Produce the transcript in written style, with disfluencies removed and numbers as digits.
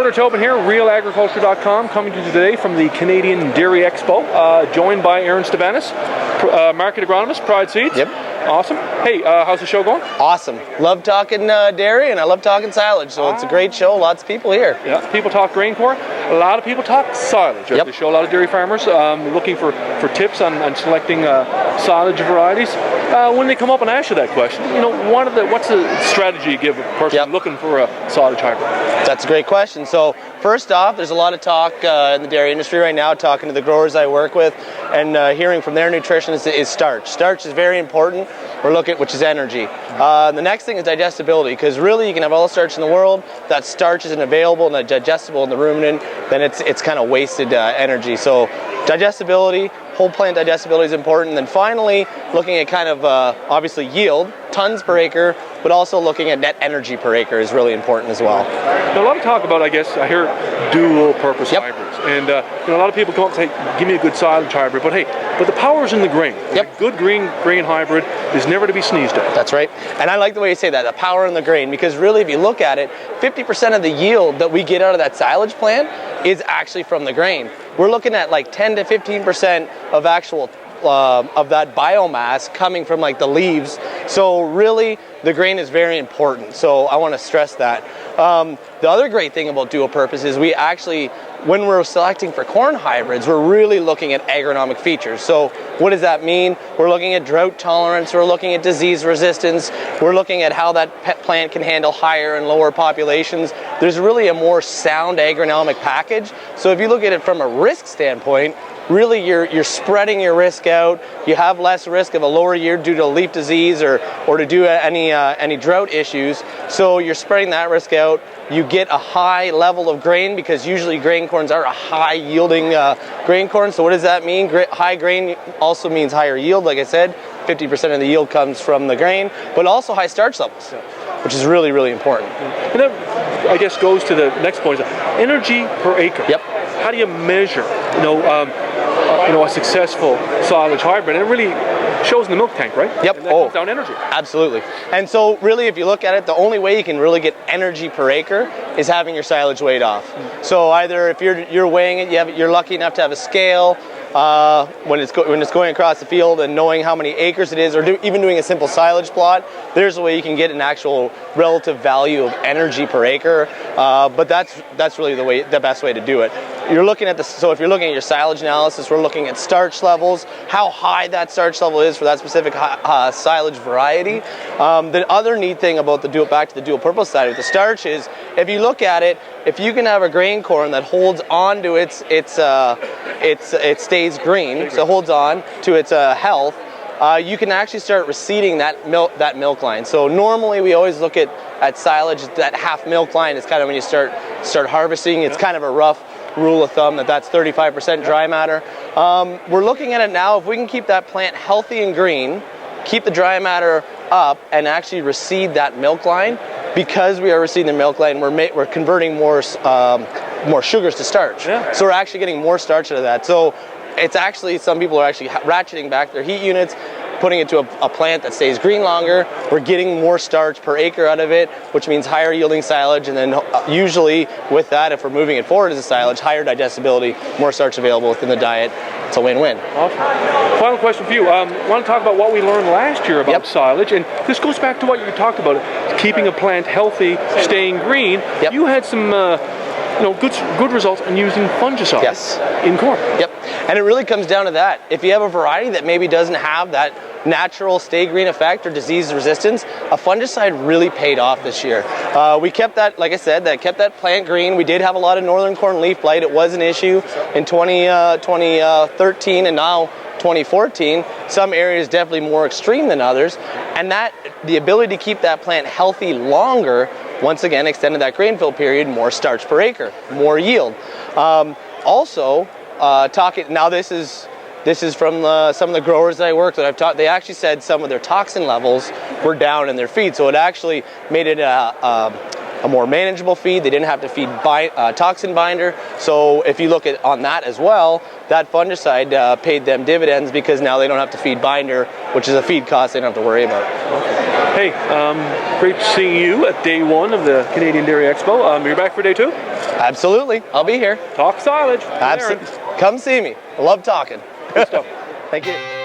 Conor Tobin here, realagriculture.com, coming to you today from the Canadian Dairy Expo, joined by Aaron Stebanis, market agronomist, Pride Seeds. Yep. Awesome. Hey, how's the show going? Awesome. Love talking dairy, and I love talking silage, so it's a great show. Lots of people here. Yeah, people talk grain corn. A lot of people talk silage. Yep. They show a lot of dairy farmers looking for tips on selecting silage varieties. When they come up and ask you that question, you know, what's the strategy you give a person looking for a silage hybrid? That's a great question. So first off, there's a lot of talk in the dairy industry right now, talking to the growers I work with, and hearing from their nutritionists is starch. Starch is very important. We're looking at, which is energy. The next thing is digestibility, because really you can have all the starch in the world. If that starch isn't available and not digestible in the ruminant, then it's kind of wasted energy. So digestibility, whole plant digestibility is important. And then finally, looking at kind of obviously yield, tons per acre, but also looking at net energy per acre is really important as well. Now, a lot of talk about, I guess, I hear dual purpose hybrids. And a lot of people come up and say, give me a good silage hybrid. But hey, the power's in the grain. Yep. A good grain hybrid is never to be sneezed at. That's right. And I like the way you say that, the power in the grain, because really if you look at it, 50% of the yield that we get out of that silage plant is actually from the grain. We're looking at like 10 to 15% of actual of that biomass coming from like the leaves. So really the grain is very important. So I want to stress that. The other great thing about dual purpose is we actually, when we're selecting for corn hybrids, we're really looking at agronomic features. So what does that mean? We're looking at drought tolerance, we're looking at disease resistance, we're looking at how that plant can handle higher and lower populations. There's really a more sound agronomic package. So if you look at it from a risk standpoint, really you're spreading your risk out. You have less risk of a lower yield due to leaf disease or to do any drought issues. So you're spreading that risk out. You get a high level of grain, because usually grain corns are a high yielding grain corn. So what does that mean? High grain also means higher yield. Like I said, 50% of the yield comes from the grain, but also high starch levels, which is really, really important. And that, I guess, goes to the next point, energy per acre. Yep. How do you measure, a successful silage hybrid? And it really shows in the milk tank, right? Yep. And that comes down energy. Absolutely. And so really, if you look at it, the only way you can really get energy per acre is having your silage weighed off. So either if you're weighing it, you're lucky enough to have a scale when it's going across the field, and knowing how many acres it is, or even doing a simple silage plot, there's a way you can get an actual relative value of energy per acre. But that's really the best way to do it. You're looking at so if you're looking at your silage analysis, we're looking at starch levels, how high that starch level is for that specific silage variety. The other neat thing about back to the dual purpose side of the starch is, if you look at it, if you can have a grain corn that holds on to it stays green, so holds on to its health, you can actually start receding that milk line. So normally we always look at silage, that half milk line is kind of when you start harvesting. It's kind of a rough rule of thumb that's 35% dry matter. We're looking at it now, if we can keep that plant healthy and green, keep the dry matter up, and actually recede that milk line. Because we are receding the milk line, we're converting more sugars to starch. Yeah. So we're actually getting more starch out of that. So it's actually, some people are actually ratcheting back their heat units, putting it to a plant that stays green longer. We're getting more starch per acre out of it, which means higher yielding silage, and then usually with that, if we're moving it forward as a silage, higher digestibility, more starch available within the diet. It's a win-win. Awesome. Final question for you. I want to talk about what we learned last year about silage, and this goes back to what you talked about, keeping a plant healthy, staying green. Yep. You had some good results in using fungicides in corn. Yep. And it really comes down to that. If you have a variety that maybe doesn't have that natural stay green effect or disease resistance, a fungicide really paid off this year. We kept that, like I said, kept that plant green. We did have a lot of northern corn leaf blight. It was an issue in 2013 and now 2014. Some areas definitely more extreme than others. And the ability to keep that plant healthy longer, once again, extended that grain fill period, more starch per acre, more yield. Now this is from some of the growers that I worked with. They actually said some of their toxin levels were down in their feed, so it actually made it a more manageable feed. They didn't have to feed toxin binder. So if you look on that as well, that fungicide paid them dividends, because now they don't have to feed binder, which is a feed cost they don't have to worry about. Hey, great seeing you at day one of the Canadian Dairy Expo. You're back for day two? Absolutely. I'll be here. Talk silage. Absolutely. Come see me. I love talking. Good stuff. Thank you.